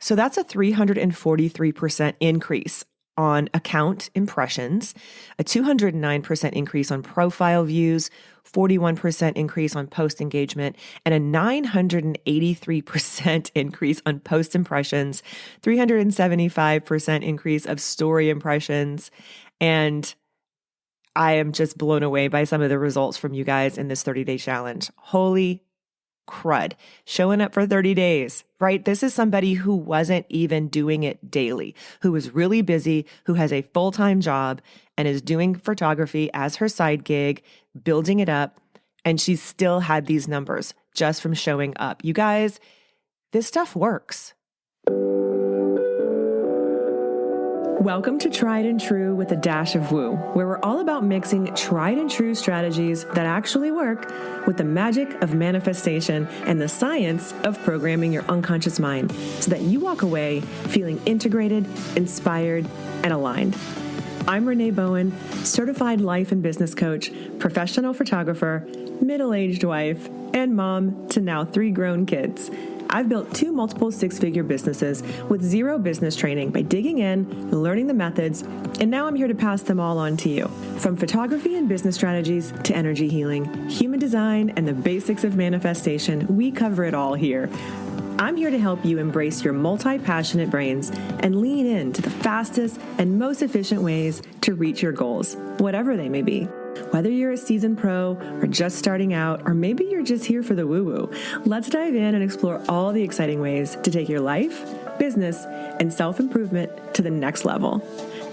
So that's a 343% increase on account impressions, a 209% increase on profile views, 41% increase on post engagement, and a 983% increase on post impressions, 375% increase of story impressions. And I am just blown away by some of the results from you guys in this 30-day challenge. Holy crud, showing up for 30 days, right? This is somebody who wasn't even doing it daily, who was really busy, who has a full-time job and is doing photography as her side gig, building it up. And she still had these numbers just from showing up. You guys, this stuff works. Welcome to Tried and True with a Dash of Woo, where we're all about mixing tried and true strategies that actually work with the magic of manifestation and the science of programming your unconscious mind so that you walk away feeling integrated, inspired, and aligned. I'm Renee Bowen, certified life and business coach, professional photographer, middle-aged wife, and mom to now 3 grown kids. I've built 2 multiple 6-figure businesses with 0 business training by digging in, learning the methods, and now I'm here to pass them all on to you. From photography and business strategies to energy healing, human design, and the basics of manifestation, we cover it all here. I'm here to help you embrace your multi-passionate brains and lean into the fastest and most efficient ways to reach your goals, whatever they may be. Whether you're a seasoned pro or just starting out, or maybe you're just here for the woo-woo, let's dive in and explore all the exciting ways to take your life, business, and self-improvement to the next level.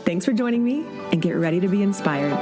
Thanks for joining me, and get ready to be inspired.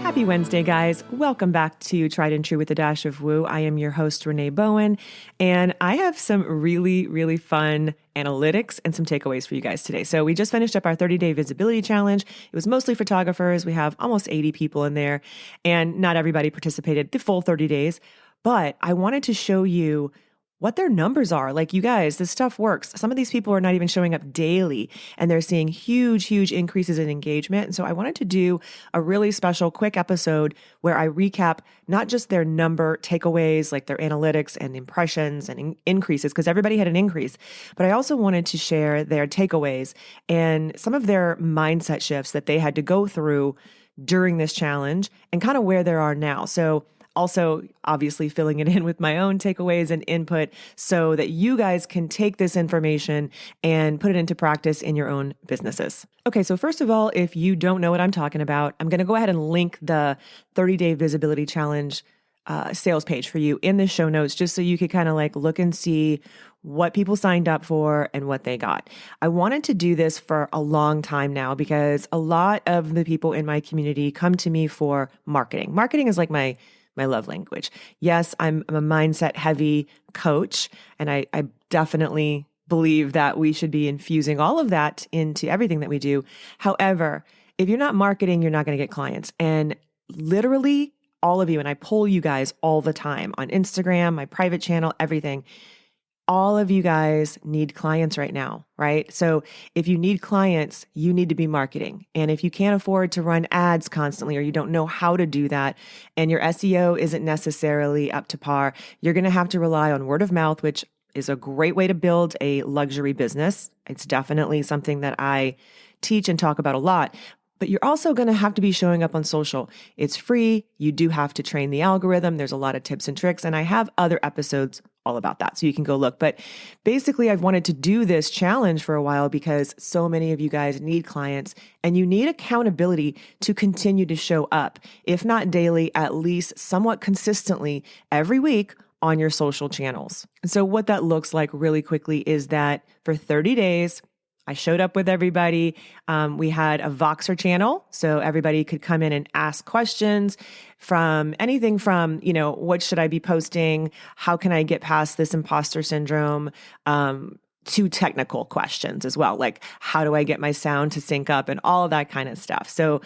Happy Wednesday, guys. Welcome back to Tried and True with a Dash of Woo. I am your host, Renee Bowen, and I have some really, really fun analytics and some takeaways for you guys today. So we just finished up our 30-day visibility challenge. It was mostly photographers. We have almost 80 people in there, and not everybody participated the full 30 days, but I wanted to show you what their numbers are. Like, you guys, this stuff works. Some of these people are not even showing up daily, and they're seeing huge, huge increases in engagement. And so I wanted to do a really special quick episode where I recap not just their number takeaways, like their analytics and impressions and increases, because everybody had an increase, but I also wanted to share their takeaways and some of their mindset shifts that they had to go through during this challenge and kind of where they are now. So also, obviously, filling it in with my own takeaways and input so that you guys can take this information and put it into practice in your own businesses. Okay, so first of all, if you don't know what I'm talking about, I'm going to go ahead and link the 30-day visibility challenge sales page for you in the show notes, just so you could kind of like look and see what people signed up for and what they got. I wanted to do this for a long time now because a lot of the people in my community come to me for marketing. Marketing is like my love language. Yes, I'm a mindset heavy coach, and I definitely believe that we should be infusing all of that into everything that we do. However, if you're not marketing, you're not going to get clients. And literally all of you, and I poll you guys all the time on Instagram, my private channel, everything. All of you guys need clients right now, right? So if you need clients, you need to be marketing. And if you can't afford to run ads constantly, or you don't know how to do that, and your SEO isn't necessarily up to par, you're going to have to rely on word of mouth, which is a great way to build a luxury business. It's definitely something that I teach and talk about a lot. But you're also going to have to be showing up on social. It's free. You do have to train the algorithm. There's a lot of tips and tricks, and I have other episodes all about that, so you can go look. But basically, I've wanted to do this challenge for a while because so many of you guys need clients, and you need accountability to continue to show up, if not daily, at least somewhat consistently every week on your social channels. And so what that looks like really quickly is that for 30 days, I showed up with everybody. We had a Voxer channel, so everybody could come in and ask questions from anything from, what should I be posting? How can I get past this imposter syndrome? To technical questions as well, like how do I get my sound to sync up and all of that kind of stuff. So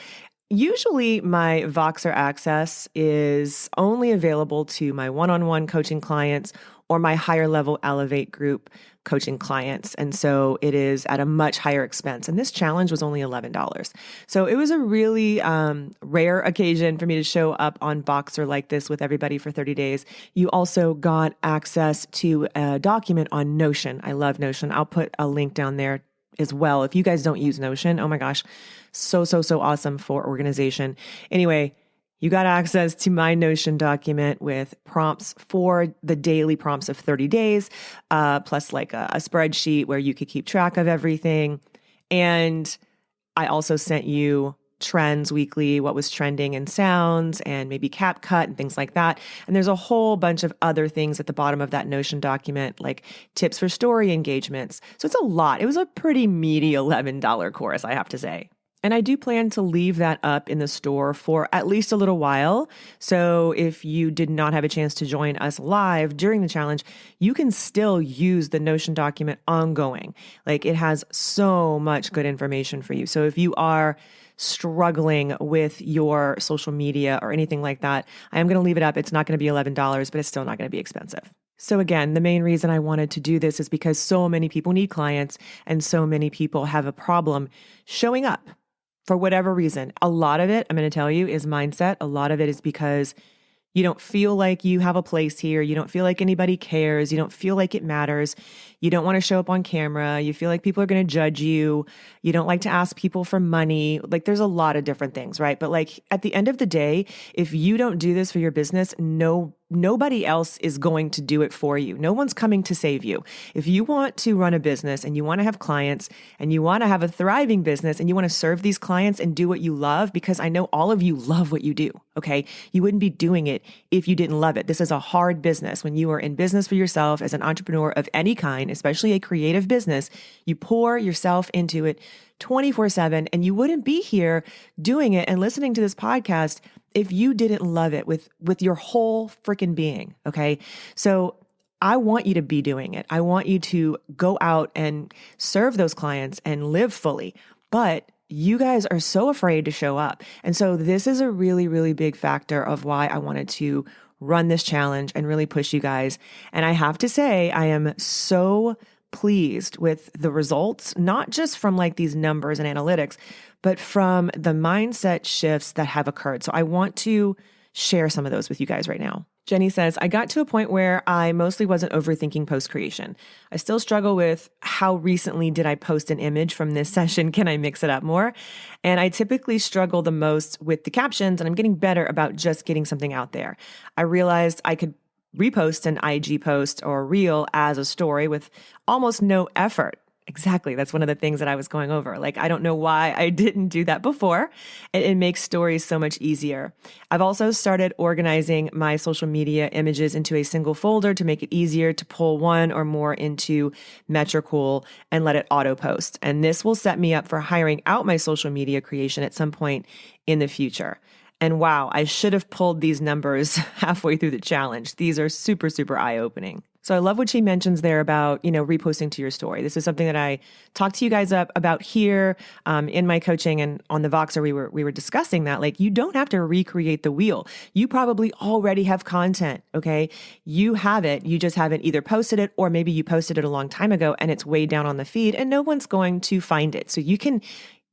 usually my Voxer access is only available to my one-on-one coaching clients or my higher level Elevate group coaching clients. And so it is at a much higher expense. And this challenge was only $11. So it was a really rare occasion for me to show up on Voxer like this with everybody for 30 days. You also got access to a document on Notion. I love Notion. I'll put a link down there as well. If you guys don't use Notion, oh my gosh, so awesome for organization. Anyway, you got access to my Notion document with prompts for the daily prompts of 30 days, plus like a spreadsheet where you could keep track of everything. And I also sent you trends weekly, what was trending in sounds and maybe CapCut and things like that. And there's a whole bunch of other things at the bottom of that Notion document, like tips for story engagements. So it's a lot. It was a pretty meaty $11 course, I have to say. And I do plan to leave that up in the store for at least a little while. So if you did not have a chance to join us live during the challenge, you can still use the Notion document ongoing. Like it has so much good information for you. So if you are struggling with your social media or anything like that, I am going to leave it up. It's not going to be $11, but it's still not going to be expensive. So again, the main reason I wanted to do this is because so many people need clients and so many people have a problem showing up. For whatever reason, a lot of it, I'm going to tell you, is mindset. A lot of it is because you don't feel like you have a place here. You don't feel like anybody cares. You don't feel like it matters. You don't want to show up on camera. You feel like people are going to judge you. You don't like to ask people for money. Like there's a lot of different things, right? But like at the end of the day, if you don't do this for your business, nobody else is going to do it for you. No one's coming to save you. If you want to run a business and you want to have clients and you want to have a thriving business and you want to serve these clients and do what you love, because I know all of you love what you do, okay? You wouldn't be doing it if you didn't love it. This is a hard business. When you are in business for yourself as an entrepreneur of any kind, especially a creative business, you pour yourself into it 24/7, and you wouldn't be here doing it and listening to this podcast if you didn't love it with your whole freaking being, okay? So I want you to be doing it. I want you to go out and serve those clients and live fully. But you guys are so afraid to show up. And so this is a really, really big factor of why I wanted to run this challenge and really push you guys. And I have to say, I am so pleased with the results, not just from like these numbers and analytics, but from the mindset shifts that have occurred. So I want to share some of those with you guys right now. Jenny says, I got to a point where I mostly wasn't overthinking post creation. I still struggle with how recently did I post an image from this session? Can I mix it up more? And I typically struggle the most with the captions, and I'm getting better about just getting something out there. I realized I could repost an IG post or reel as a story with almost no effort. Exactly. That's one of the things that I was going over. Like, I don't know why I didn't do that before. It makes stories so much easier. I've also started organizing my social media images into a single folder to make it easier to pull one or more into Metricool and let it auto post. And this will set me up for hiring out my social media creation at some point in the future. And wow, I should have pulled these numbers halfway through the challenge. These are super, super eye-opening. So I love what she mentions there about, reposting to your story. This is something that I talked to you guys about here in my coaching and on the Voxer. We were discussing that. Like, you don't have to recreate the wheel. You probably already have content, okay? You have it. You just haven't either posted it, or maybe you posted it a long time ago and it's way down on the feed and no one's going to find it. So you can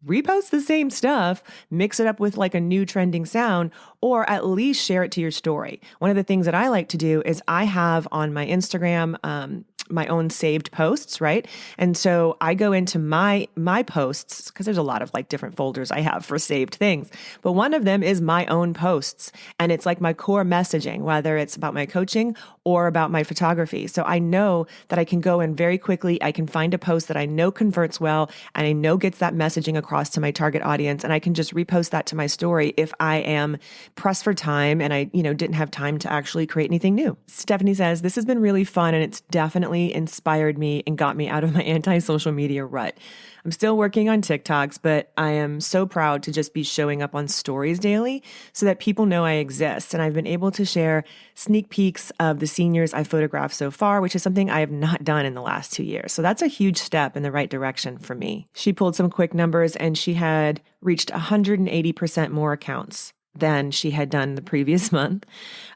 repost the same stuff, mix it up with like a new trending sound, or at least share it to your story. One of the things that I like to do is I have on my Instagram, my own saved posts, right? And so I go into my posts, because there's a lot of like different folders I have for saved things. But one of them is my own posts. And it's like my core messaging, whether it's about my coaching or about my photography. So I know that I can go in very quickly. I can find a post that I know converts well and I know gets that messaging across to my target audience. And I can just repost that to my story if I am pressed for time and I, didn't have time to actually create anything new. Stephanie says, this has been really fun and it's definitely inspired me and got me out of my anti-social media rut. I'm still working on TikToks, but I am so proud to just be showing up on stories daily so that people know I exist. And I've been able to share sneak peeks of the seniors I photographed so far, which is something I have not done in the last 2 years. So that's a huge step in the right direction for me. She pulled some quick numbers and she had reached 180% more accounts than she had done the previous month.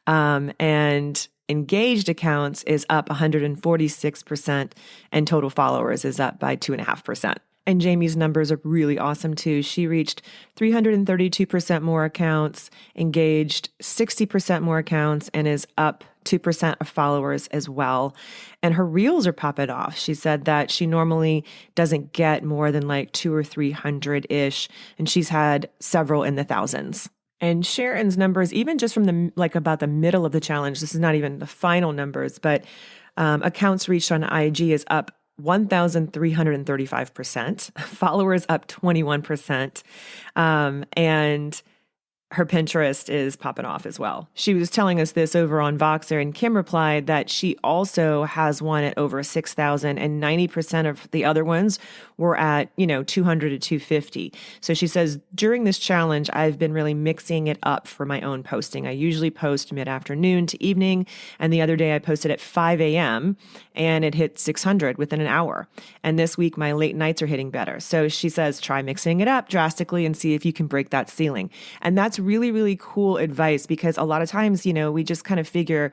And engaged accounts is up 146%, and total followers is up by 2.5%. And Jamie's numbers are really awesome too. She reached 332% more accounts, engaged 60% more accounts, and is up 2% of followers as well. And her reels are popping off. She said that she normally doesn't get more than like 200 or 300-ish, and she's had several in the thousands. And Sharon's numbers, even just from about the middle of the challenge, this is not even the final numbers, but accounts reached on IG is up 1,335%, followers up 21%, and her Pinterest is popping off as well. She was telling us this over on Voxer, and Kim replied that she also has one at over 6,000, and 90% of the other ones were at, 200 to 250. So she says, during this challenge, I've been really mixing it up for my own posting. I usually post mid-afternoon to evening, and the other day I posted at 5 a.m., and it hit 600 within an hour. And this week, my late nights are hitting better. So she says, try mixing it up drastically and see if you can break that ceiling. And that's really, really cool advice, because a lot of times, we just kind of figure,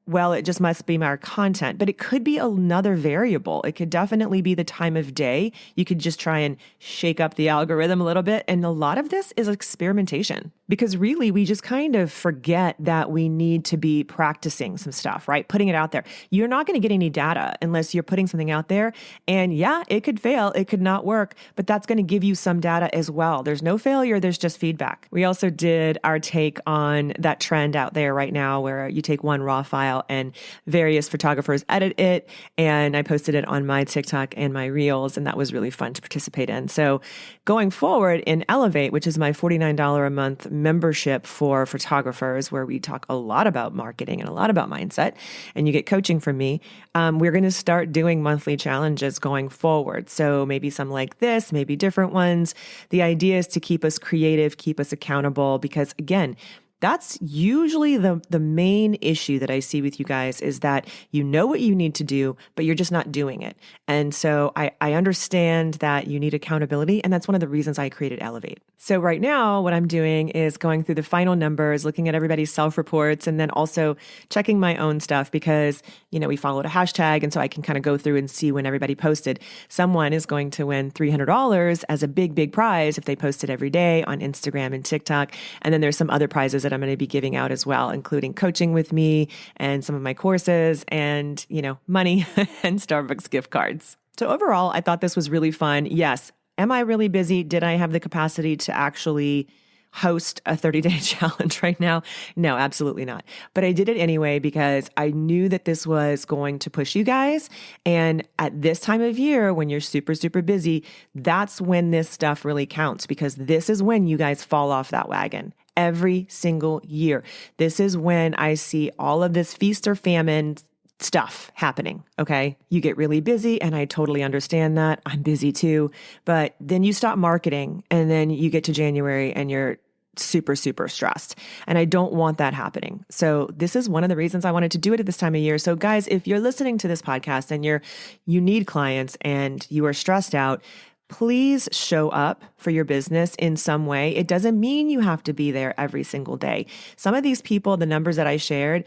well, it just must be our content, but it could be another variable. It could definitely be the time of day. You could just try and shake up the algorithm a little bit. And a lot of this is experimentation, because really we just kind of forget that we need to be practicing some stuff, right? Putting it out there. You're not going to get any data unless you're putting something out there. And yeah, it could fail. It could not work, but that's going to give you some data as well. There's no failure. There's just feedback. We also did our take on that trend out there right now where you take one raw file and various photographers edit it. And I posted it on my TikTok and my Reels, and that was really fun to participate in. So going forward in Elevate, which is my $49 a month membership for photographers, where we talk a lot about marketing and a lot about mindset, and you get coaching from me, we're going to start doing monthly challenges going forward. So maybe some like this, maybe different ones. The idea is to keep us creative, keep us accountable, because again, that's usually the main issue that I see with you guys, is that you know what you need to do, but you're just not doing it. And so I understand that you need accountability, and that's one of the reasons I created Elevate. So right now, what I'm doing is going through the final numbers, looking at everybody's self-reports, and then also checking my own stuff, because, we followed a hashtag, and so I can kind of go through and see when everybody posted. Someone is going to win $300 as a big, big prize if they post it every day on Instagram and TikTok. And then there's some other prizes that I'm going to be giving out as well, including coaching with me and some of my courses and, money and Starbucks gift cards. So overall, I thought this was really fun. Yes. Am I really busy? Did I have the capacity to actually host a 30-day challenge right now? No, absolutely not. But I did it anyway because I knew that this was going to push you guys. And at this time of year, when you're super, super busy, that's when this stuff really counts, because this is when you guys fall off that wagon. Every single year. This is when I see all of this feast or famine stuff happening. Okay. You get really busy, and I totally understand that. I'm busy too. But then you stop marketing, and then you get to January and you're super, super stressed. And I don't want that happening. So this is one of the reasons I wanted to do it at this time of year. So guys, if you're listening to this podcast and you need clients and you are stressed out, please show up for your business in some way. It doesn't mean you have to be there every single day. Some of these people, the numbers that I shared,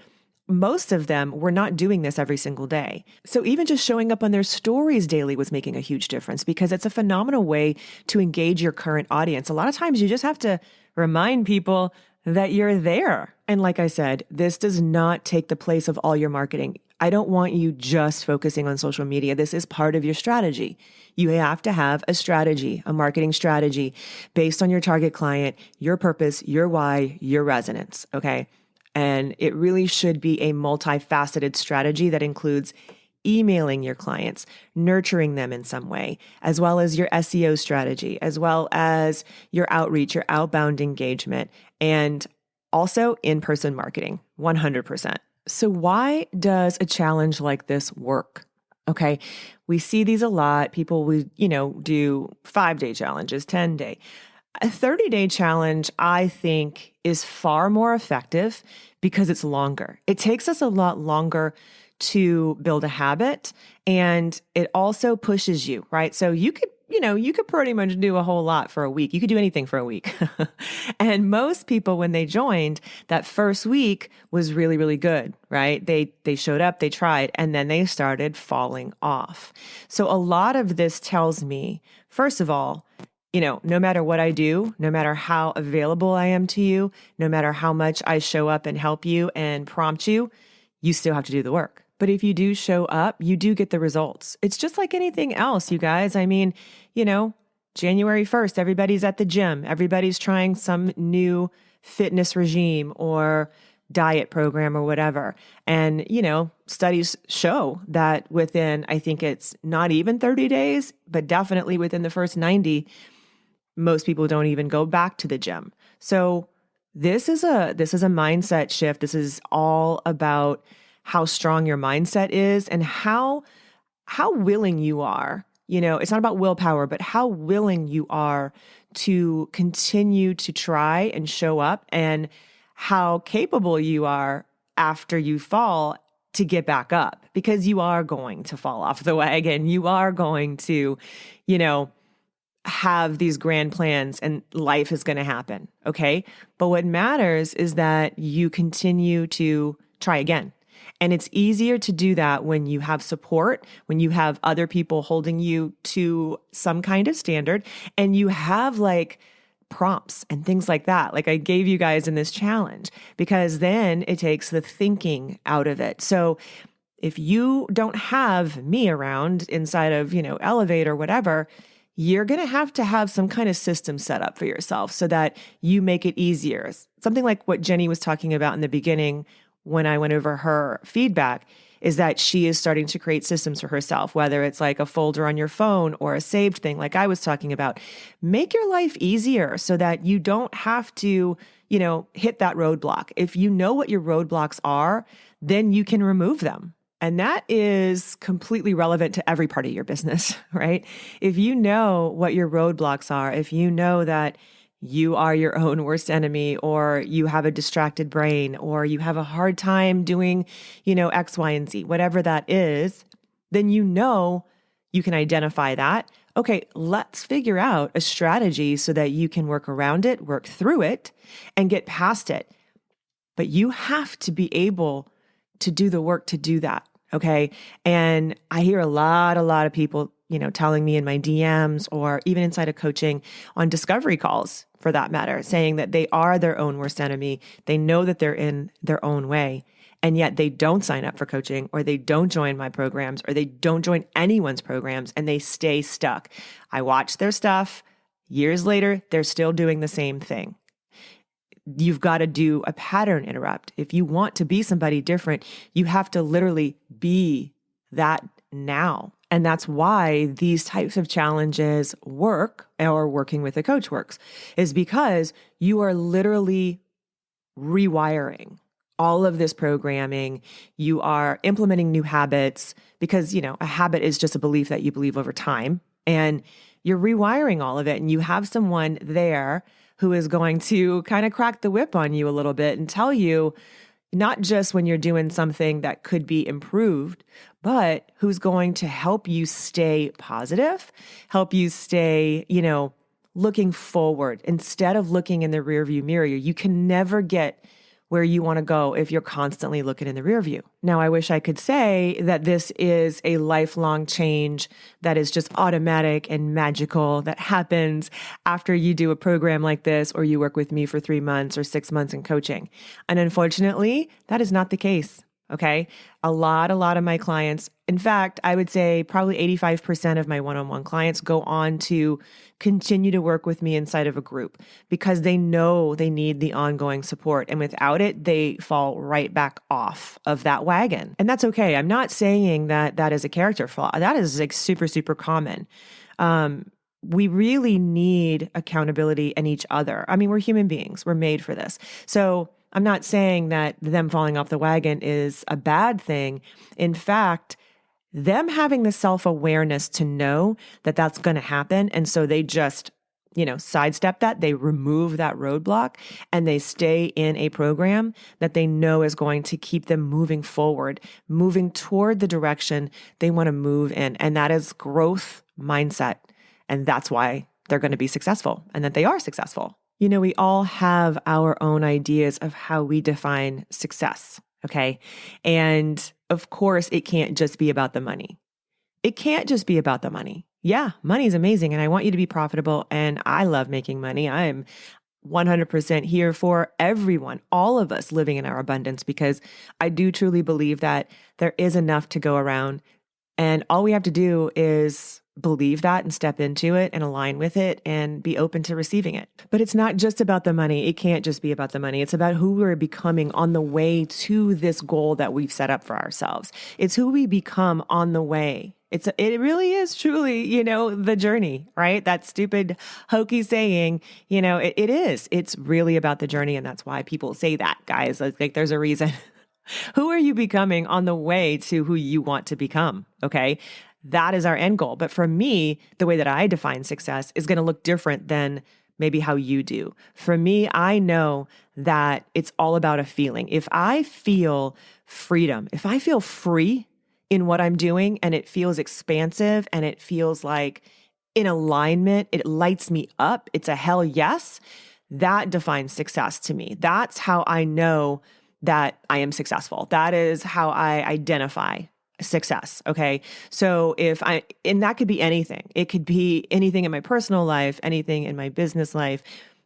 most of them were not doing this every single day. So even just showing up on their stories daily was making a huge difference, because it's a phenomenal way to engage your current audience. A lot of times you just have to remind people that you're there. And like I said, this does not take the place of all your marketing. I don't want you just focusing on social media. This is part of your strategy. You have to have a strategy, a marketing strategy based on your target client, your purpose, your why, your resonance. Okay. And it really should be a multifaceted strategy that includes emailing your clients, nurturing them in some way, as well as your SEO strategy, as well as your outreach, your outbound engagement, and also in-person marketing, 100%. So why does a challenge like this work? Okay. We see these a lot. People would, do 5-day challenges, 10-day. A 30-day challenge, I think, is far more effective because it's longer. It takes us a lot longer to build a habit, and it also pushes you, right? So you could, you could pretty much do a whole lot for a week. You could do anything for a week. And most people, when they joined, that first week was really, really good, right? They showed up, they tried, and then they started falling off. So a lot of this tells me, first of all, no matter what I do, no matter how available I am to you, no matter how much I show up and help you and prompt you, you still have to do the work. But if you do show up, you do get the results. It's just like anything else, you guys. I mean, January 1st, everybody's at the gym. Everybody's trying some new fitness regime or diet program or whatever. And, studies show that within, I think it's not even 30 days, but definitely within the first 90, most people don't even go back to the gym. So this is a mindset shift. This is all about how strong your mindset is and how willing you are. It's not about willpower, but how willing you are to continue to try and show up, and how capable you are after you fall to get back up, because you are going to fall off the wagon. You are going to, have these grand plans and life is going to happen. Okay. But what matters is that you continue to try again. And it's easier to do that when you have support, when you have other people holding you to some kind of standard, and you have like prompts and things like that, like I gave you guys in this challenge, because then it takes the thinking out of it. So if you don't have me around inside of, Elevate or whatever, you're going to have some kind of system set up for yourself so that you make it easier. Something like what Jenny was talking about in the beginning when I went over her feedback is that she is starting to create systems for herself, whether it's like a folder on your phone or a saved thing like I was talking about. Make your life easier so that you don't have to, hit that roadblock. If you know what your roadblocks are, then you can remove them. And that is completely relevant to every part of your business, right? If you know what your roadblocks are, if you know that you are your own worst enemy, or you have a distracted brain, or you have a hard time doing, X, Y, and Z, whatever that is, then you can identify that. Okay, let's figure out a strategy so that you can work around it, work through it, and get past it. But you have to be able to do the work to do that. Okay. And I hear a lot of people, telling me in my DMs or even inside of coaching on discovery calls for that matter, saying that they are their own worst enemy. They know that they're in their own way, and yet they don't sign up for coaching, or they don't join my programs, or they don't join anyone's programs, and they stay stuck. I watch their stuff. Years later, they're still doing the same thing. You've got to do a pattern interrupt. If you want to be somebody different, you have to literally be that now. And that's why these types of challenges work, or working with a coach works, is because you are literally rewiring all of this programming. You are implementing new habits, because, a habit is just a belief that you believe over time, and you're rewiring all of it. And you have someone there who is going to kind of crack the whip on you a little bit and tell you, not just when you're doing something that could be improved, but who's going to help you stay positive, help you stay, looking forward instead of looking in the rearview mirror. You can never get where you want to go if you're constantly looking in the rear view. Now, I wish I could say that this is a lifelong change that is just automatic and magical that happens after you do a program like this, or you work with me for 3 months or 6 months in coaching. And unfortunately, that is not the case. Okay. A lot of my clients, in fact, I would say probably 85% of my one-on-one clients go on to continue to work with me inside of a group, because they know they need the ongoing support. And without it, they fall right back off of that wagon. And that's okay. I'm not saying that that is a character flaw. That is like super, super common. We really need accountability in each other. I mean, we're human beings. We're made for this. So I'm not saying that them falling off the wagon is a bad thing. In fact, them having the self-awareness to know that that's going to happen. And so they just, sidestep that, they remove that roadblock, and they stay in a program that they know is going to keep them moving forward, moving toward the direction they want to move in. And that is growth mindset. And that's why they're going to be successful and that they are successful. You know, we all have our own ideas of how we define success. Okay. And of course, it can't just be about the money. It can't just be about the money. Yeah, money is amazing. And I want you to be profitable. And I love making money. I'm 100% here for everyone, all of us living in our abundance, because I do truly believe that there is enough to go around. And all we have to do is believe that and step into it and align with it and be open to receiving it. But it's not just about the money. It can't just be about the money. It's about who we're becoming on the way to this goal that we've set up for ourselves. It's who we become on the way. It really is truly, the journey, right? That stupid hokey saying, it is. It's really about the journey. And that's why people say that, guys. Like there's a reason. Who are you becoming on the way to who you want to become? Okay. That is our end goal. But for me, the way that I define success is going to look different than maybe how you do. For me, I know that it's all about a feeling. If I feel freedom, if I feel free in what I'm doing and it feels expansive and it feels like in alignment, it lights me up, it's a hell yes, that defines success to me. That's how I know that I am successful. That is how I identify success. Okay. So and that could be anything. It could be anything in my personal life, anything in my business life.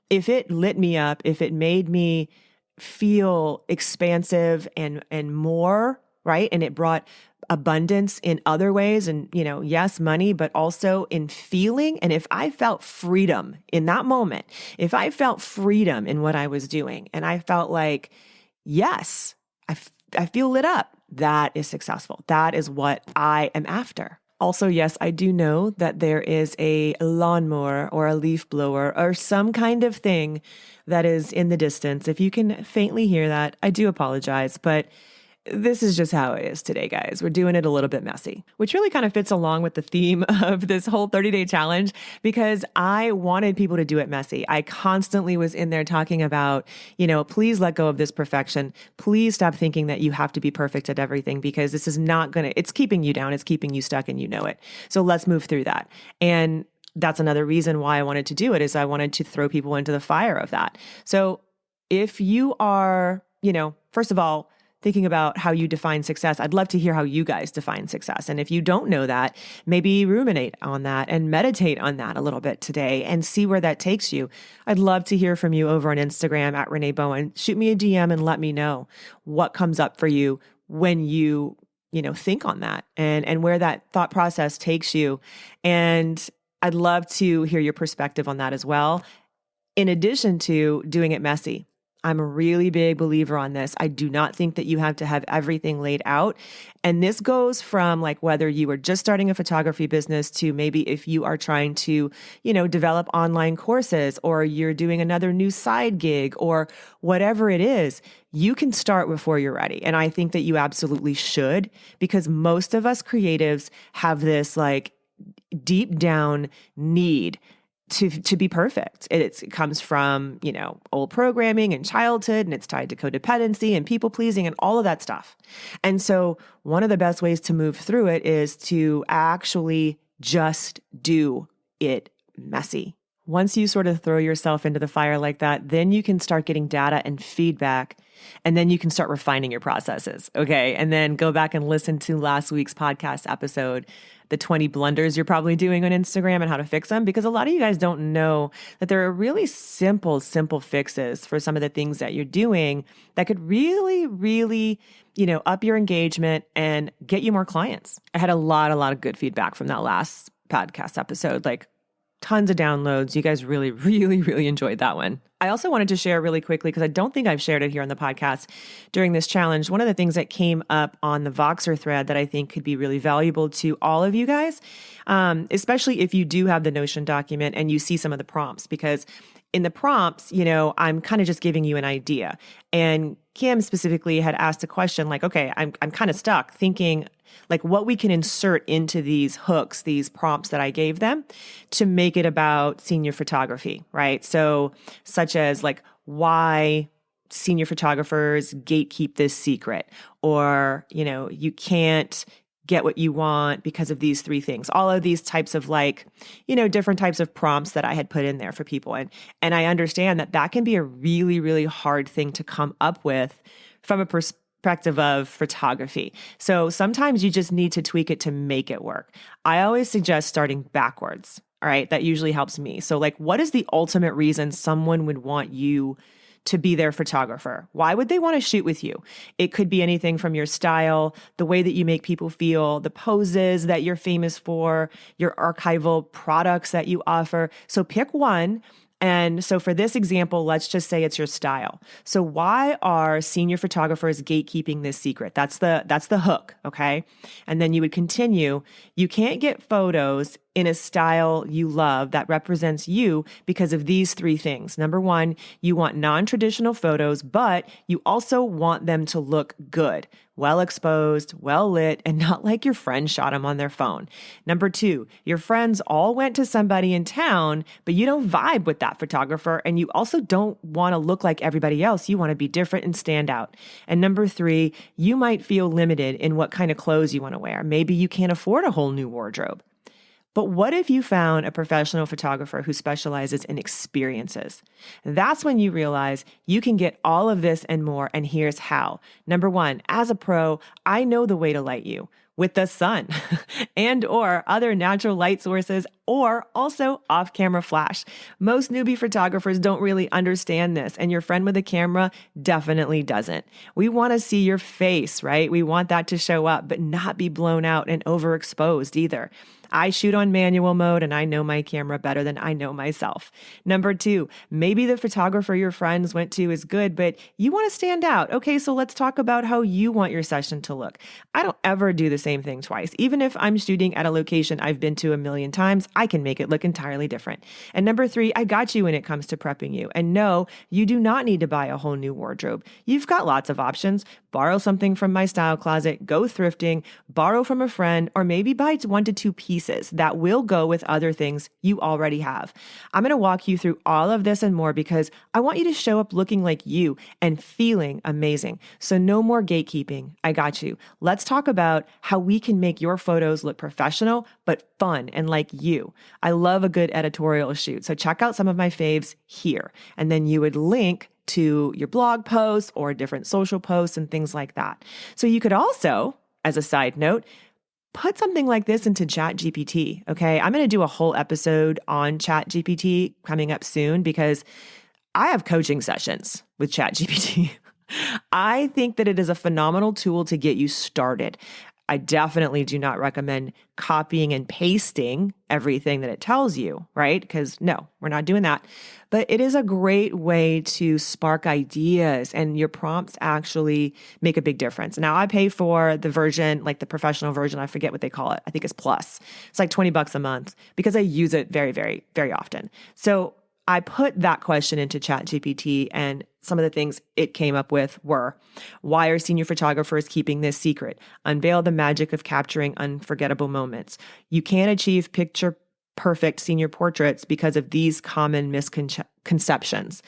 If it lit me up, if it made me feel expansive and more, right? And it brought abundance in other ways and, yes, money, but also in feeling. And if I felt freedom in that moment, if I felt freedom in what I was doing and I felt like, yes, I feel lit up, that is successful. That is what I am after. Also, yes, I do know that there is a lawnmower or a leaf blower or some kind of thing that is in the distance. If you can faintly hear that, I do apologize, but this is just how it is today, guys. We're doing it a little bit messy, which really kind of fits along with the theme of this whole 30-day challenge because I wanted people to do it messy. I constantly was in there talking about, please let go of this perfection. Please stop thinking that you have to be perfect at everything because this is it's keeping you down. It's keeping you stuck and you know it. So let's move through that. And that's another reason why I wanted to do it is I wanted to throw people into the fire of that. So if you are, first of all, thinking about how you define success, I'd love to hear how you guys define success. And if you don't know that, maybe ruminate on that and meditate on that a little bit today and see where that takes you. I'd love to hear from you over on Instagram at Renee Bowen. Shoot me a DM and let me know what comes up for you when you think on that and where that thought process takes you. And I'd love to hear your perspective on that as well. In addition to doing it messy. I'm a really big believer on this. I do not think that you have to have everything laid out. And this goes from like whether you are just starting a photography business to maybe if you are trying to, develop online courses or you're doing another new side gig or whatever it is, you can start before you're ready. And I think that you absolutely should because most of us creatives have this like deep down need to be perfect. It comes from, old programming and childhood, and it's tied to codependency and people pleasing and all of that stuff. And so one of the best ways to move through it is to actually just do it messy. Once you sort of throw yourself into the fire like that, then you can start getting data and feedback, and then you can start refining your processes. Okay. And then go back and listen to last week's podcast episode, the 20 blunders you're probably doing on Instagram and how to fix them, because a lot of you guys don't know that there are really simple fixes for some of the things that you're doing that could really, really, up your engagement and get you more clients. I had a lot of good feedback from that last podcast episode, like tons of downloads. You guys really, really, really enjoyed that one. I also wanted to share really quickly, because I don't think I've shared it here on the podcast during this challenge. One of the things that came up on the Voxer thread that I think could be really valuable to all of you guys, especially if you do have the Notion document and you see some of the prompts, because in the prompts, I'm kind of just giving you an idea. And Kim specifically had asked a question like, okay, I'm kind of stuck thinking like what we can insert into these hooks, these prompts that I gave them to make it about senior photography, right? So such as like why senior photographers gatekeep this secret, or, you can't get what you want because of these three things. All of these types of different types of prompts that I had put in there for people. And I understand that that can be a really, really hard thing to come up with from a perspective of photography. So sometimes you just need to tweak it to make it work. I always suggest starting backwards. All right. That usually helps me. So what is the ultimate reason someone would want you to be their photographer? Why would they want to shoot with you? It could be anything from your style, the way that you make people feel, the poses that you're famous for, your archival products that you offer. So pick one. And so for this example, let's just say it's your style. So why are senior photographers gatekeeping this secret? That's the hook, okay? And then you would continue. You can't get photos in a style you love that represents you because of these three things. Number one, you want non-traditional photos, but you also want them to look good, well exposed, well lit, and not like your friend shot them on their phone. Number two, your friends all went to somebody in town, but you don't vibe with that photographer, and you also don't want to look like everybody else. You want to be different and stand out. And number three, you might feel limited in what kind of clothes you want to wear. Maybe you can't afford a whole new wardrobe. But what if you found a professional photographer who specializes in experiences? That's when you realize you can get all of this and more, and here's how. Number one, as a pro, I know the way to light you with the sun and or other natural light sources, or also off-camera flash. Most newbie photographers don't really understand this, and your friend with a camera definitely doesn't. We want to see your face, right? We want that to show up, but not be blown out and overexposed either. I shoot on manual mode and I know my camera better than I know myself. Number two, maybe the photographer your friends went to is good, but you want to stand out. Okay, so let's talk about how you want your session to look. I don't ever do the same thing twice. Even if I'm shooting at a location I've been to a million times, I can make it look entirely different. And number three, I got you when it comes to prepping you. And no, you do not need to buy a whole new wardrobe. You've got lots of options. Borrow something from my style closet, go thrifting, borrow from a friend, or maybe buy 1 to 2 pieces that will go with other things you already have. I'm going to walk you through all of this and more because I want you to show up looking like you and feeling amazing. So no more gatekeeping. I got you. Let's talk about how we can make your photos look professional, but fun and like you. I love a good editorial shoot. So check out some of my faves here. And then you would link to your blog posts or different social posts and things like that. So you could also, as a side note, put something like this into ChatGPT, okay? I'm going to do a whole episode on ChatGPT coming up soon because I have coaching sessions with ChatGPT. I think that it is a phenomenal tool to get you started. I definitely do not recommend copying and pasting everything that it tells you, right? Because no, we're not doing that. But it is a great way to spark ideas, and your prompts actually make a big difference. Now, I pay for the version, like the professional version. I forget what they call it. I think it's Plus. It's like $20 a month because I use it very, very, very often. So I put that question into ChatGPT, and some of the things it came up with were, why are senior photographers keeping this secret? Unveil the magic of capturing unforgettable moments. You can't achieve picture perfect senior portraits because of these common misconceptions.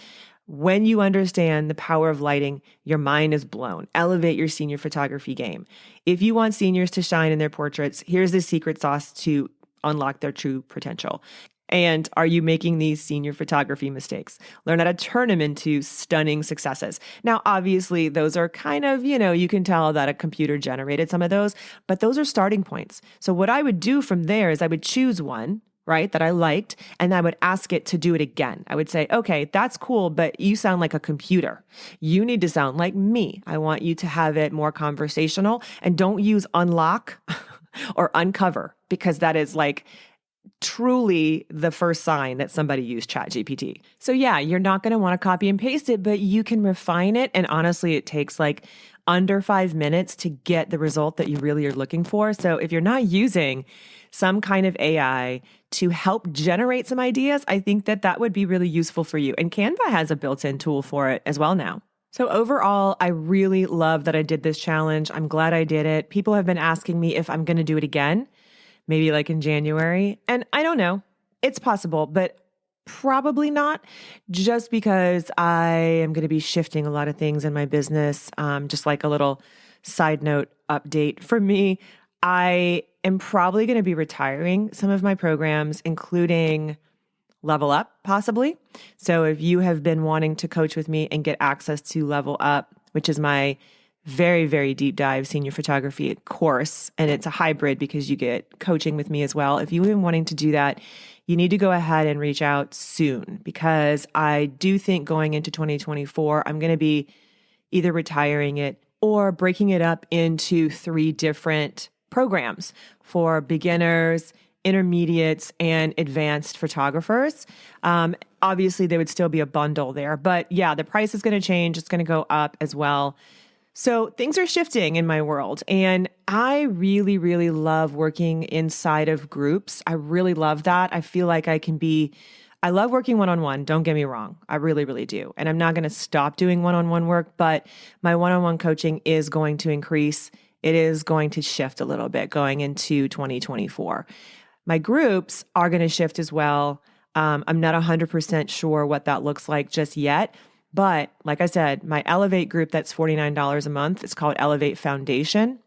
When you understand the power of lighting, your mind is blown. Elevate your senior photography game. If you want seniors to shine in their portraits, here's the secret sauce to unlock their true potential. And are you making these senior photography mistakes? Learn how to turn them into stunning successes. Now, obviously, those are kind of, you can tell that a computer generated some of those, but those are starting points. So what I would do from there is I would choose one, right, that I liked, and I would ask it to do it again. I would say, okay, that's cool, but you sound like a computer. You need to sound like me. I want you to have it more conversational, and don't use unlock or uncover, because that is like truly the first sign that somebody used ChatGPT. So yeah, you're not going to want to copy and paste it, but you can refine it. And honestly, it takes like under 5 minutes to get the result that you really are looking for. So if you're not using some kind of AI to help generate some ideas, I think that that would be really useful for you. And Canva has a built-in tool for it as well now. So overall, I really love that I did this challenge. I'm glad I did it. People have been asking me if I'm going to do it again, maybe like in January. And I don't know. It's possible, but probably not, just because I am going to be shifting a lot of things in my business. Just like a little side note update for me. I am probably going to be retiring some of my programs, including Level Up, possibly. So if you have been wanting to coach with me and get access to Level Up, which is my very, very deep dive senior photography course, and it's a hybrid because you get coaching with me as well. If you've been wanting to do that, you need to go ahead and reach out soon, because I do think going into 2024, I'm going to be either retiring it or breaking it up into 3 different programs for beginners, intermediates, and advanced photographers. Obviously, there would still be a bundle there, but yeah, the price is going to change. It's going to go up as well. So things are shifting in my world, and I really, really love working inside of groups. I really love that. I feel like I love working one-on-one. Don't get me wrong. I really, really do. And I'm not going to stop doing one-on-one work, but my one-on-one coaching is going to increase. It is going to shift a little bit going into 2024. My groups are going to shift as well. I'm not 100% sure what that looks like just yet. But like I said, my Elevate group, that's $49 a month. It's called Elevate Foundation.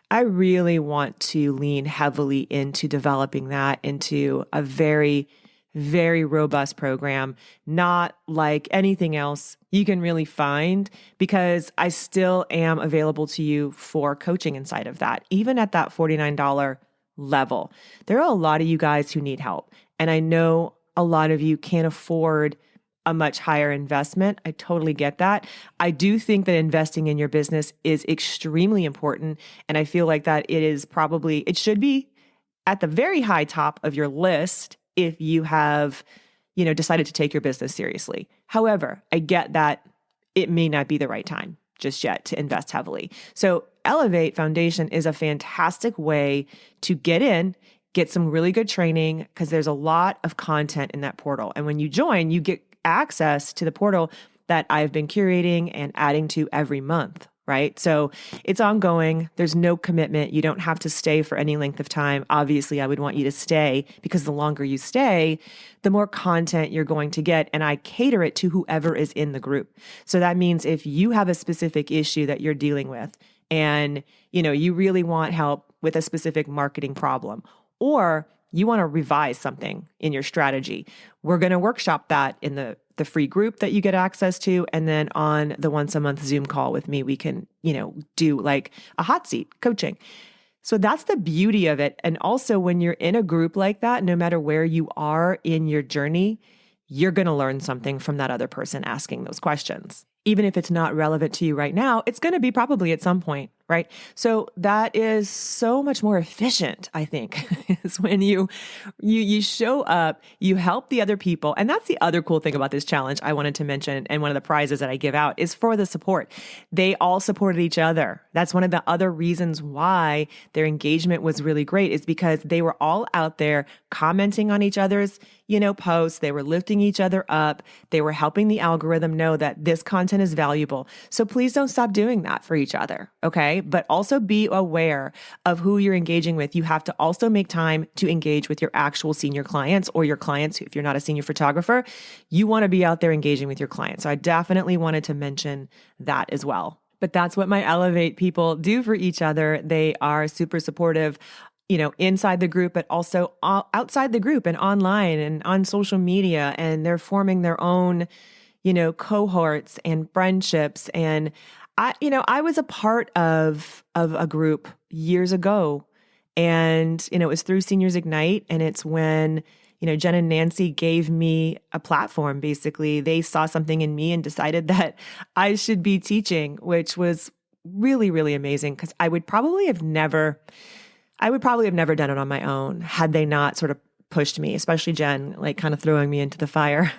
I really want to lean heavily into developing that into a very, very robust program, not like anything else you can really find, because I still am available to you for coaching inside of that, even at that $49 level. There are a lot of you guys who need help, and I know a lot of you can't afford a much higher investment. I totally get that. I do think that investing in your business is extremely important. And I feel like that it should be at the very high top of your list if you have, decided to take your business seriously. However, I get that it may not be the right time just yet to invest heavily. So Elevate Foundation is a fantastic way to get some really good training, because there's a lot of content in that portal. And when you join, you get access to the portal that I've been curating and adding to every month, right? So it's ongoing. There's no commitment. You don't have to stay for any length of time. Obviously, I would want you to stay, because the longer you stay, the more content you're going to get. And I cater it to whoever is in the group. So that means if you have a specific issue that you're dealing with, and you really want help with a specific marketing problem, or you want to revise something in your strategy, we're going to workshop that in the free group that you get access to. And then on the once a month Zoom call with me, we can, do like a hot seat coaching. So that's the beauty of it. And also, when you're in a group like that, no matter where you are in your journey, you're going to learn something from that other person asking those questions. Even if it's not relevant to you right now, it's going to be probably at some point, right? So that is so much more efficient, I think, is when you show up, you help the other people. And that's the other cool thing about this challenge I wanted to mention. And one of the prizes that I give out is for the support. They all supported each other. That's one of the other reasons why their engagement was really great, is because they were all out there commenting on each other's, posts. They were lifting each other up. They were helping the algorithm know that this content is valuable. So please don't stop doing that for each other. Okay. But also be aware of who you're engaging with. You have to also make time to engage with your actual senior clients, or your clients. If you're not a senior photographer, you want to be out there engaging with your clients. So I definitely wanted to mention that as well. But that's what my Elevate people do for each other. They are super supportive, inside the group, but also outside the group and online and on social media. And they're forming their own, cohorts and friendships. And I was a part of a group years ago, and, it was through Seniors Ignite. And it's when, Jen and Nancy gave me a platform. Basically, they saw something in me and decided that I should be teaching, which was really, really amazing, because I would probably have never done it on my own had they not sort of pushed me, especially Jen, like kind of throwing me into the fire.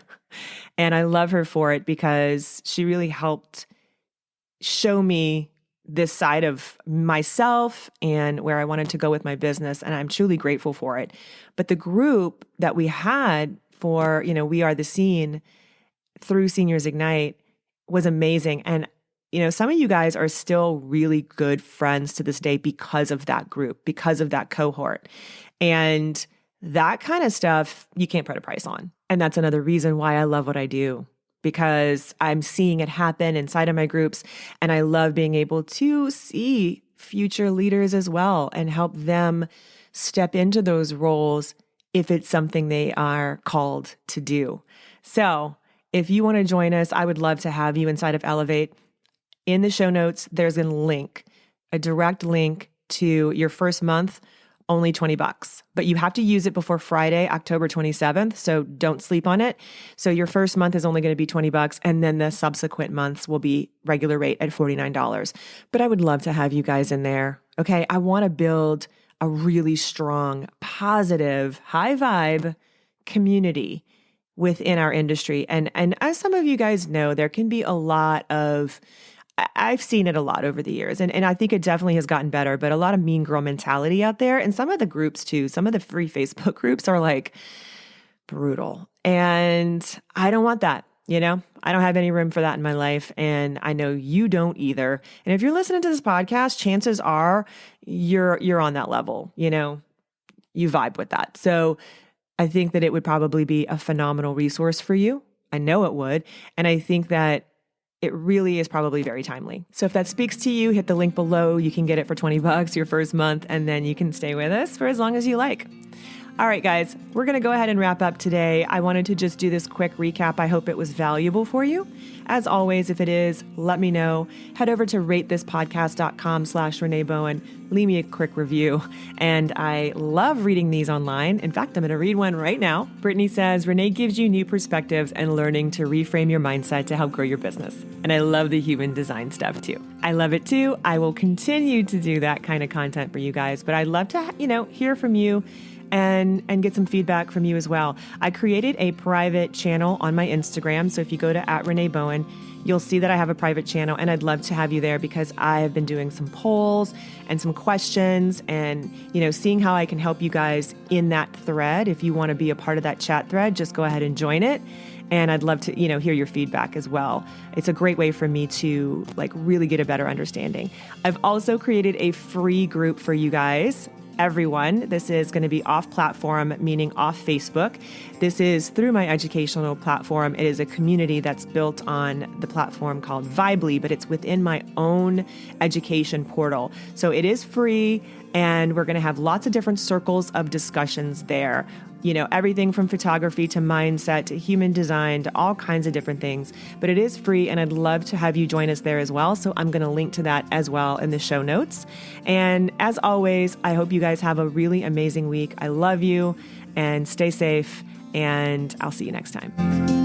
And I love her for it, because she really helped show me this side of myself and where I wanted to go with my business. And I'm truly grateful for it. But the group that we had for, We Are the Scene through Seniors Ignite was amazing. And some of you guys are still really good friends to this day because of that group, because of that cohort. And that kind of stuff you can't put a price on. And that's another reason why I love what I do, because I'm seeing it happen inside of my groups. And I love being able to see future leaders as well and help them step into those roles if it's something they are called to do. So if you want to join us, I would love to have you inside of Elevate. In the show notes, there's a direct link to your first month, only $20. But you have to use it before Friday, October 27th. So don't sleep on it. So your first month is only going to be $20, and then the subsequent months will be regular rate at $49. But I would love to have you guys in there. Okay. I want to build a really strong, positive, high vibe community within our industry. And as some of you guys know, there can be a lot of, I've seen it a lot over the years, and I think it definitely has gotten better, but a lot of mean girl mentality out there. And some of the groups too, some of the free Facebook groups are like brutal. And I don't want that. I don't have any room for that in my life. And I know you don't either. And if you're listening to this podcast, chances are you're on that level, you vibe with that. So I think that it would probably be a phenomenal resource for you. I know it would. And I think that it really is probably very timely. So if that speaks to you, hit the link below. You can get it for $20 your first month, and then you can stay with us for as long as you like. All right, guys, we're going to go ahead and wrap up today. I wanted to just do this quick recap. I hope it was valuable for you. As always, if it is, let me know. Head over to ratethispodcast.com/Renee Bowen. Leave me a quick review. And I love reading these online. In fact, I'm going to read one right now. Brittany says, Renee gives you new perspectives and learning to reframe your mindset to help grow your business. And I love the human design stuff too. I love it too. I will continue to do that kind of content for you guys, but I'd love to, hear from you and get some feedback from you as well. I created a private channel on my Instagram. So if you go to @Renee Bowen, you'll see that I have a private channel, and I'd love to have you there because I have been doing some polls and some questions and, seeing how I can help you guys in that thread. If you want to be a part of that chat thread, just go ahead and join it. And I'd love to, hear your feedback as well. It's a great way for me to really get a better understanding. I've also created a free group for you guys. Everyone. This is going to be off platform, meaning off Facebook. This is through my educational platform. It is a community that's built on the platform called Vibely, but it's within my own education portal. So it is free, and we're going to have lots of different circles of discussions there. Everything from photography to mindset to human design to all kinds of different things. But it is free, and I'd love to have you join us there as well. So I'm going to link to that as well in the show notes. And as always, I hope you guys have a really amazing week. I love you, and stay safe, and I'll see you next time.